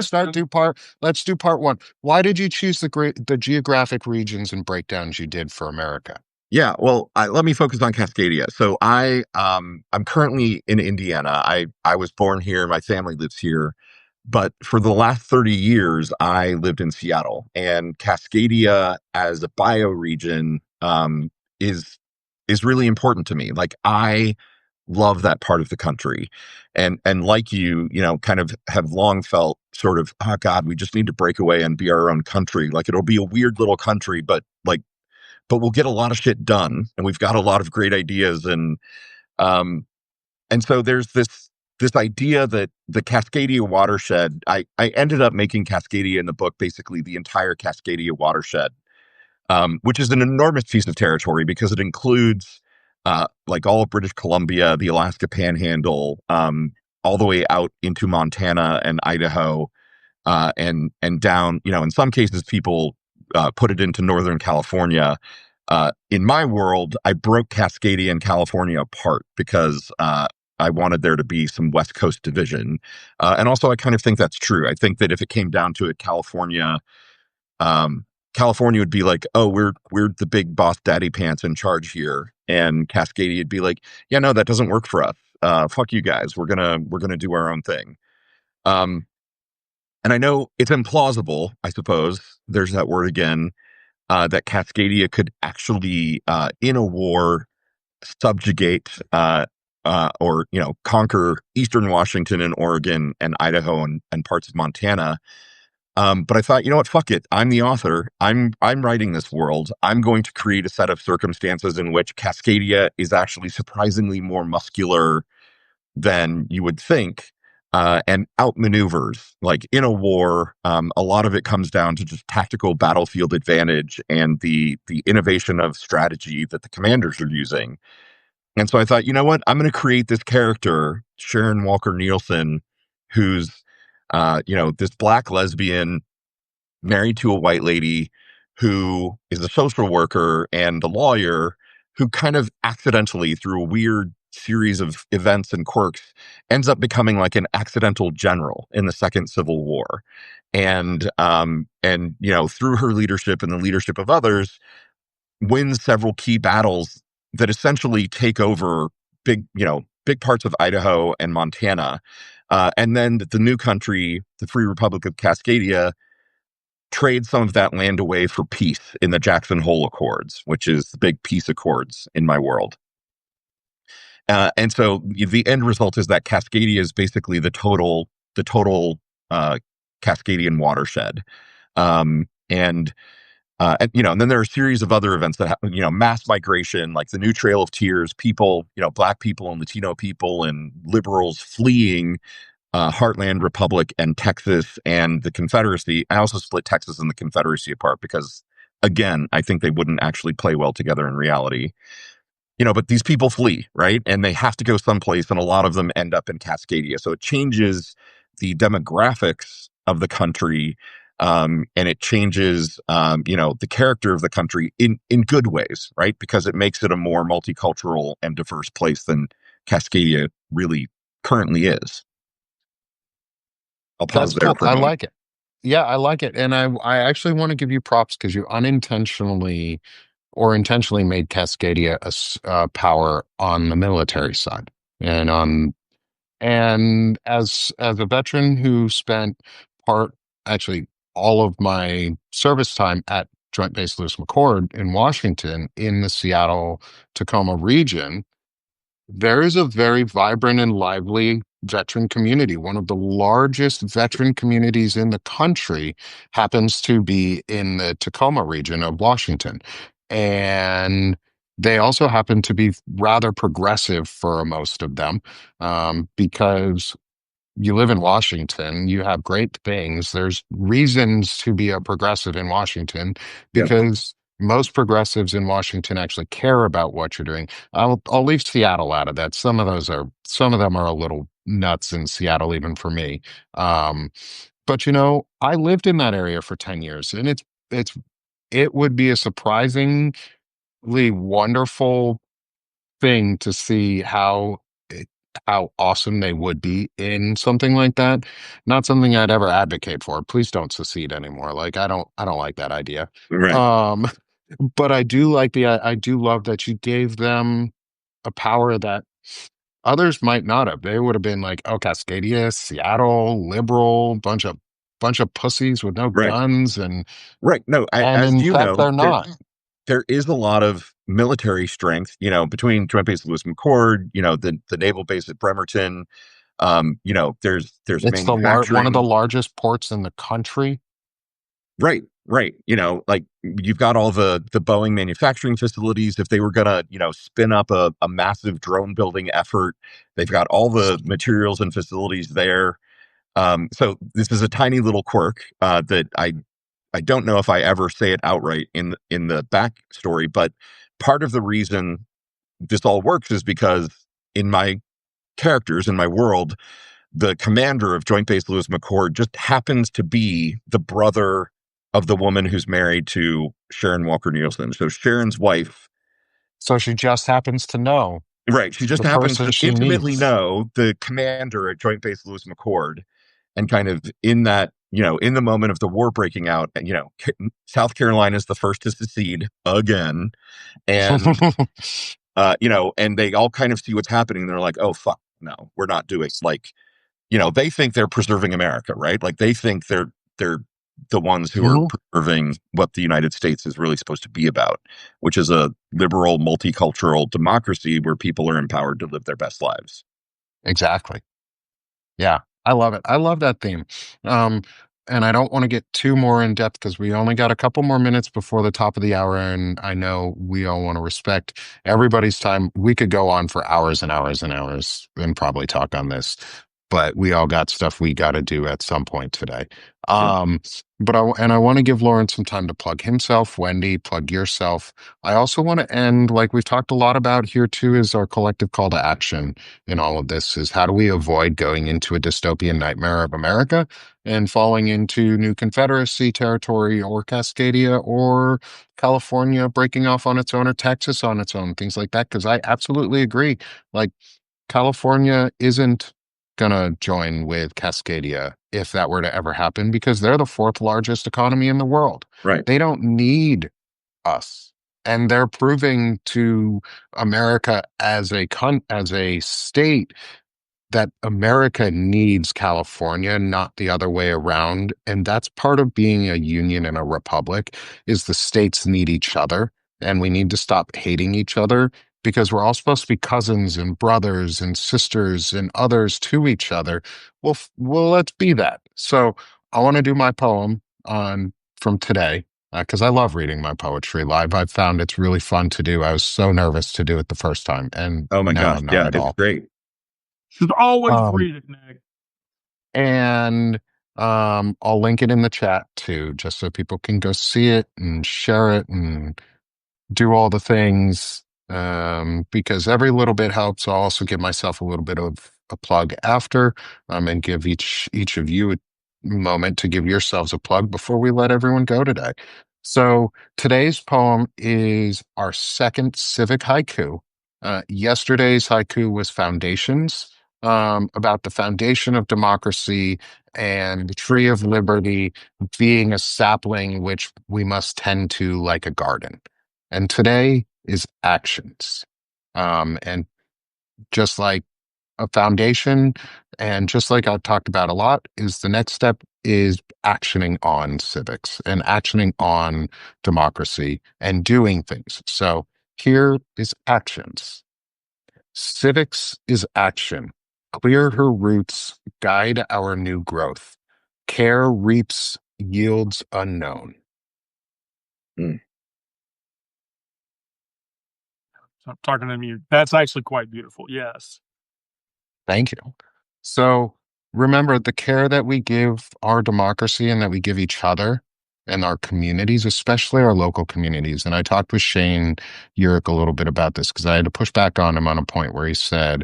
Let's do part one. Why did you choose the geographic regions and breakdowns you did for America? Yeah, well, let me focus on Cascadia. So I'm currently in Indiana. I was born here. My family lives here, but for the last 30 years, I lived in Seattle. And Cascadia as a bioregion is is really important to me. Like I love that part of the country, and like you know, kind of have long felt sort of, oh God, we just need to break away and be our own country. Like it'll be a weird little country, but we'll get a lot of shit done, and we've got a lot of great ideas, um and so there's this idea that the Cascadia watershed. I ended up making Cascadia in the book basically the entire Cascadia watershed, which is an enormous piece of territory because it includes like all of British Columbia, the Alaska Panhandle, all the way out into Montana and Idaho, and down. You know, in some cases, people put it into Northern California. In my world, I broke Cascadia and California apart because I wanted there to be some West Coast division, and also I kind of think that's true. I think that if it came down to it, um, California would be like, "Oh, we're the big boss, daddy pants in charge here," and Cascadia would be like, "Yeah, no, that doesn't work for us. Fuck you guys. We're gonna do our own thing." Um, and I know it's implausible. I suppose there's that word again, that Cascadia could actually, in a war, subjugate or conquer Eastern Washington and Oregon and Idaho and parts of Montana. But I thought, you know what, fuck it. I'm the author. I'm writing this world. I'm going to create a set of circumstances in which Cascadia is actually surprisingly more muscular than you would think, and outmaneuvers. Like in a war, a lot of it comes down to just tactical battlefield advantage and the innovation of strategy that the commanders are using. And so I thought, you know what, I'm going to create this character, Sharon Walker Nielsen, who's this black lesbian married to a white lady who is a social worker and a lawyer who kind of accidentally, through a weird series of events and quirks, ends up becoming like an accidental general in the Second Civil War. And through her leadership and the leadership of others, wins several key battles that essentially take over big parts of Idaho and Montana. And then the new country, the Free Republic of Cascadia, trade some of that land away for peace in the Jackson Hole Accords, which is the big peace accords in my world. And so the end result is that Cascadia is basically the total Cascadian watershed. And then there are a series of other events that happen, mass migration, like the New Trail of Tears, people, black people and Latino people and liberals fleeing Heartland Republic and Texas and the Confederacy. I also split Texas and the Confederacy apart because, again, I think they wouldn't actually play well together in reality. But these people flee, right? And they have to go someplace, and a lot of them end up in Cascadia. So it changes the demographics of the country, and it changes, the character of the country in good ways, right? Because it makes it a more multicultural and diverse place than Cascadia really currently is. I'll pause That's there cool. for a I moment. like it. Yeah, I like it. And I actually want to give you props because you unintentionally or intentionally made Cascadia a power on the military side. And as a veteran who spent part actually all of my service time at Joint Base Lewis McChord in Washington in the Seattle Tacoma region, there is a very vibrant and lively veteran community. One of the largest veteran communities in the country happens to be in the Tacoma region of Washington. And they also happen to be rather progressive for most of them, because you live in Washington, you have great things. There's reasons to be a progressive in Washington Yeah. because most progressives in Washington actually care about what you're doing. I'll leave Seattle out of that. Some of them are a little nuts in Seattle, even for me. But I lived in that area for 10 years, and it's it would be a surprisingly wonderful thing to see how awesome they would be in something like that. Not something I'd ever advocate for. Please don't secede anymore. Like I don't like that idea. Right. Um, but I do love that you gave them a power that others might not have. They would have been like, oh, Cascadia, Seattle, liberal, bunch of pussies with no Right. guns, and Right. No, and as in you fact know, they're not. there is a lot of military strength, between Joint Base Lewis McChord, the naval base at Bremerton. There's It's one of the manufacturing. largest ports in the country. Right, right. Like you've got all the Boeing manufacturing facilities. If they were gonna, spin up a massive drone building effort, they've got all the materials and facilities there. So this is a tiny little quirk that I don't know if I ever say it outright in the backstory, but part of the reason this all works is because in my characters in my world, the commander of Joint Base Lewis McChord just happens to be the brother of the woman who's married to Sharon Walker Nielsen. So Sharon's wife, So she just happens to know right? She just the happens person to she intimately meets. know the commander at Joint Base Lewis McChord, and kind of in that, in the moment of the war breaking out, and South Carolina is the first to secede again, and and they all kind of see what's happening. And they're like, oh fuck, no, we're not doing like, they think they're preserving America, right? Like they think they're the ones who are Mhm. preserving what the United States is really supposed to be about, which is a liberal, multicultural democracy where people are empowered to live their best lives. Exactly. Yeah, I love it. I love that theme. Um, and I don't want to get too more in depth because we only got a couple more minutes before the top of the hour, and I know we all want to respect everybody's time. We could go on for hours and hours and hours and probably talk on this, but we all got stuff we got to do at some point today. Sure. Um, I want to give Lauren some time to plug himself, Wendy, plug yourself. I also want to end, like we've talked a lot about here too, is our collective call to action in all of this is how do we avoid going into a dystopian nightmare of America and falling into new Confederacy territory or Cascadia or California breaking off on its own or Texas on its own, things like that. Because I absolutely agree. Like California isn't gonna join with Cascadia if that were to ever happen because they're the fourth largest economy in the world. Right. They don't need us. And they're proving to America as a state that America needs California, not the other way around. And that's part of being a union and a republic is the states need each other and we need to stop hating each other because we're all supposed to be cousins and brothers and sisters and others to each other. Well, let's be that. So I want to do my poem on from today because I love reading my poetry live. I've found it's really fun to do. I was so nervous to do it the first time, and Oh my now gosh. I'm not Yeah, at it's all. great. Should always Um, read it, Nick. and I'll link it in the chat too, just so people can go see it and share it and do all the things. Because every little bit helps. I'll also give myself a little bit of a plug after, and give each of you a moment to give yourselves a plug before we let everyone go today. So today's poem is our second civic haiku. Yesterday's haiku was foundations, about the foundation of democracy and the tree of liberty being a sapling which we must tend to like a garden. And today is actions. And just like a foundation, and just like I've talked about a lot, is the next step is actioning on civics and actioning on democracy and doing things. So here is actions. Civics is action. Clear her roots, guide our new growth. Care reaps yields unknown. Mm. So I'm talking to you. That's actually quite beautiful. Yes. Thank you. So remember the care that we give our democracy and that we give each other and our communities, especially our local communities. And I talked with Shane Urick a little bit about this because I had to push back on him on a point where he said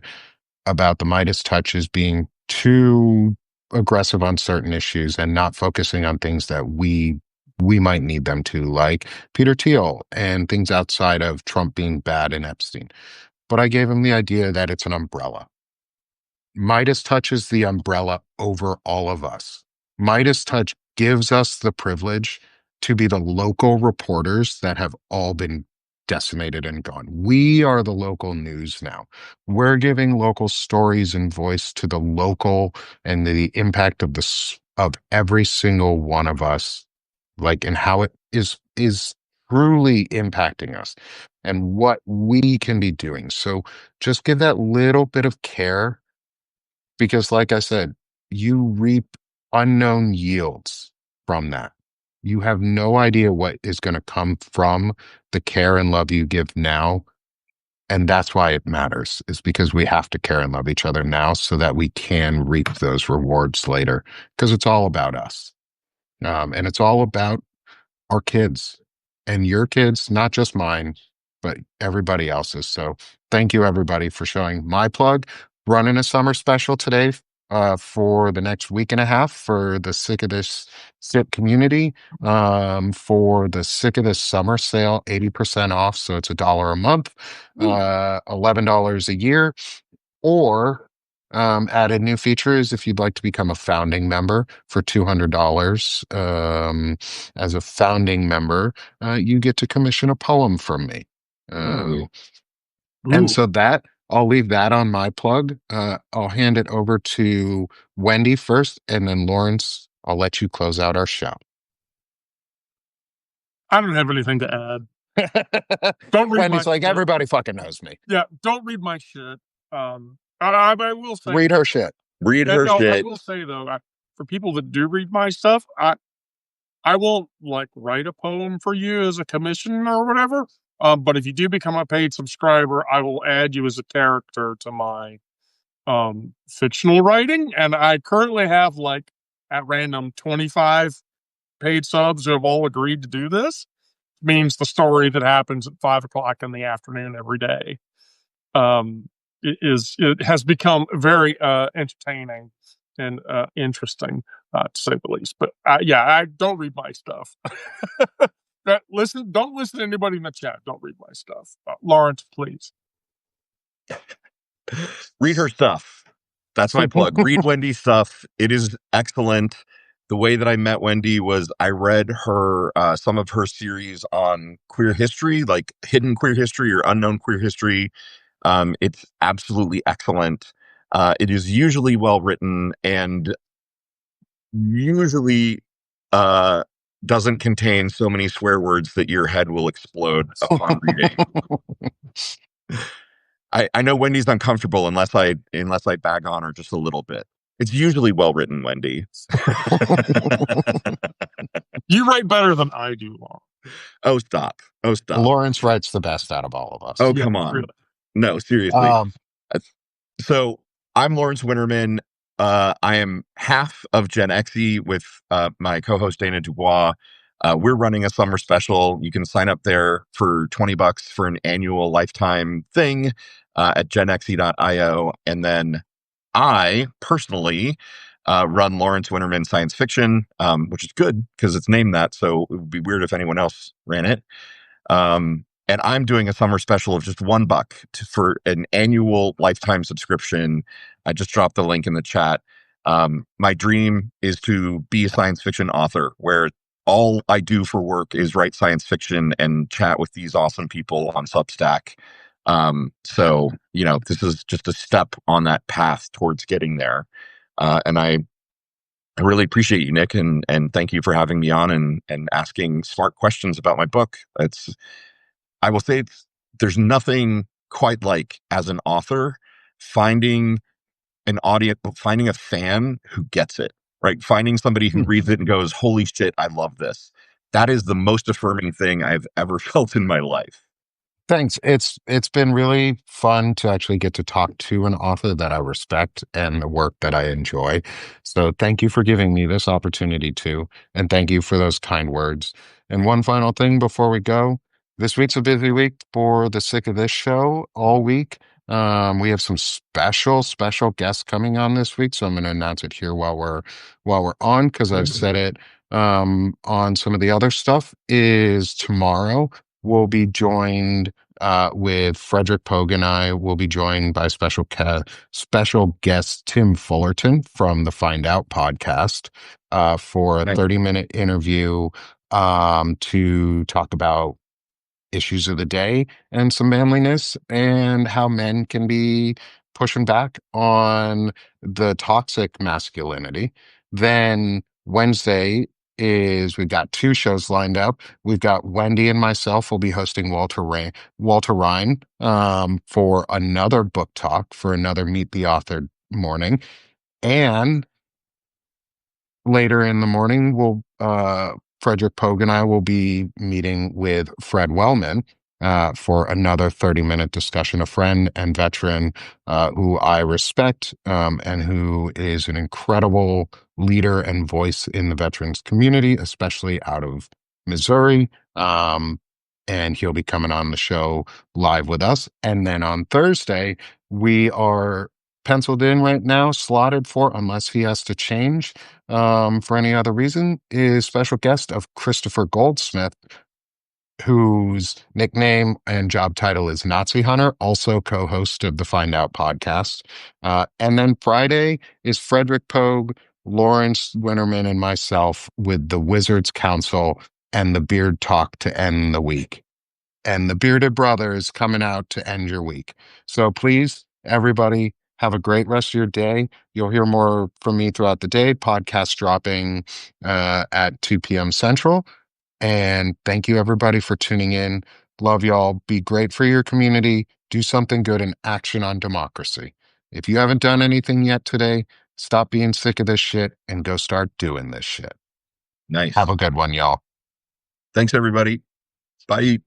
about the Midas touches being too aggressive on certain issues and not focusing on things that we might need them to, like Peter Thiel and things outside of Trump being bad and Epstein. But I gave him the idea that it's an umbrella. Midas touches the umbrella over all of us. Midas touch gives us the privilege to be the local reporters that have all been decimated and gone. We are the local news now. We're giving local stories and voice to the local and the impact of of every single one of us, like, and how it is truly impacting us and what we can be doing. So just give that little bit of care because, like I said, you reap unknown yields from that. You have no idea what is going to come from the care and love you give now. And that's why it matters, is because we have to care and love each other now so that we can reap those rewards later. Because it's all about us. And it's all about our kids and your kids, not just mine, but everybody else's. So thank you, everybody, for showing my plug. Running a summer special today for the next week and a half for the Sick of This SIP community. For the Sick of This summer sale, 80% off. So it's $1 a month, $11 a year. Or added new features if you'd like to become a founding member for $200. As a founding member, you get to commission a poem from me. Ooh. And so that I'll leave that on my plug. I'll hand it over to Wendy first, and then Lawrence, I'll let you close out our show. I don't have anything to add. Don't read Wendy's my like, shit. everybody fucking knows me. Yeah, don't read my shit. I will say, Read her shit. Read her I shit. will say though, for people that do read my stuff, I won't like write a poem for you as a commission or whatever. But if you do become a paid subscriber, I will add you as a character to my fictional writing. And I currently have like at random 25 paid subs who have all agreed to do this. Means the story that happens at 5 o'clock in the afternoon every day. It has become very entertaining and interesting, to say the least. But yeah, I don't read my stuff. Don't listen to anybody in the chat. Don't read my stuff. Lawrence, please. Read her stuff. That's my plug. Read Wendy's stuff. It is excellent. The way that I met Wendy was I read her some of her series on queer history, like hidden queer history or unknown queer history. It's absolutely excellent. It is usually well written and usually doesn't contain so many swear words that your head will explode upon reading. I know Wendy's uncomfortable unless I bag on her just a little bit. It's usually well written, Wendy. You write better than I do, Lawrence. Oh, stop. Lawrence writes the best out of all of us. Oh, Yeah, come on. really. No, seriously. So I'm Lawrence Winnerman. I am half of Gen Xe with my co-host Dana Dubois. We're running a summer special. You can sign up there for $20 for an annual lifetime thing at genxe.io. And then I personally run Lawrence Winnerman Science Fiction, which is good because it's named that. So it would be weird if anyone else ran it. And I'm doing a summer special of just $1 for an annual lifetime subscription. I just dropped the link in the chat. My dream is to be a science fiction author where all I do for work is write science fiction and chat with these awesome people on Substack. So, this is just a step on that path towards getting there. And I really appreciate you, Nick, and thank you for having me on and asking smart questions about my book. I will say there's nothing quite like, as an author, finding an audience, finding a fan who gets it, right? Finding somebody who reads it and goes, "Holy shit, I love this." That is the most affirming thing I've ever felt in my life. Thanks. It's been really fun to actually get to talk to an author that I respect and the work that I enjoy. So thank you for giving me this opportunity too, and thank you for those kind words. And one final thing before we go. This week's a busy week for the Sick of This show all week. We have some special guests coming on this week, so I'm going to announce it here while we're on, because I've said it on some of the other stuff. Is tomorrow we'll be joined with Frederick Pogue, and I will be joined by special guest Tim Fullerton from the Find Out podcast for a Nice. 30-minute interview to talk about issues of the day and some manliness and how men can be pushing back on the toxic masculinity. Then Wednesday is we've got two shows lined up. We've got Wendy and myself will be hosting Walter Ryan for another book talk, for another Meet the Author morning. And later in the morning, Frederick Pogue and I will be meeting with Fred Wellman for another 30-minute discussion. A friend and veteran who I respect and who is an incredible leader and voice in the veterans community, especially out of Missouri. And he'll be coming on the show live with us. And then on Thursday, we are penciled in right now, slotted for, unless he has to change for any other reason, is special guest of Christopher Goldsmith, whose nickname and job title is Nazi Hunter, also co-host of the Find Out podcast. And then Friday is Frederick Pogue, Lawrence Winnerman, and myself with the Wizards Council and the Beard Talk to end the week. And the Bearded Brothers coming out to end your week. So please, everybody, have a great rest of your day. You'll hear more from me throughout the day. Podcast dropping at 2 p.m. Central. And thank you, everybody, for tuning in. Love y'all. Be great for your community. Do something good and action on democracy. If you haven't done anything yet today, stop being sick of this shit and go start doing this shit. Nice. Have a good one, y'all. Thanks, everybody. Bye.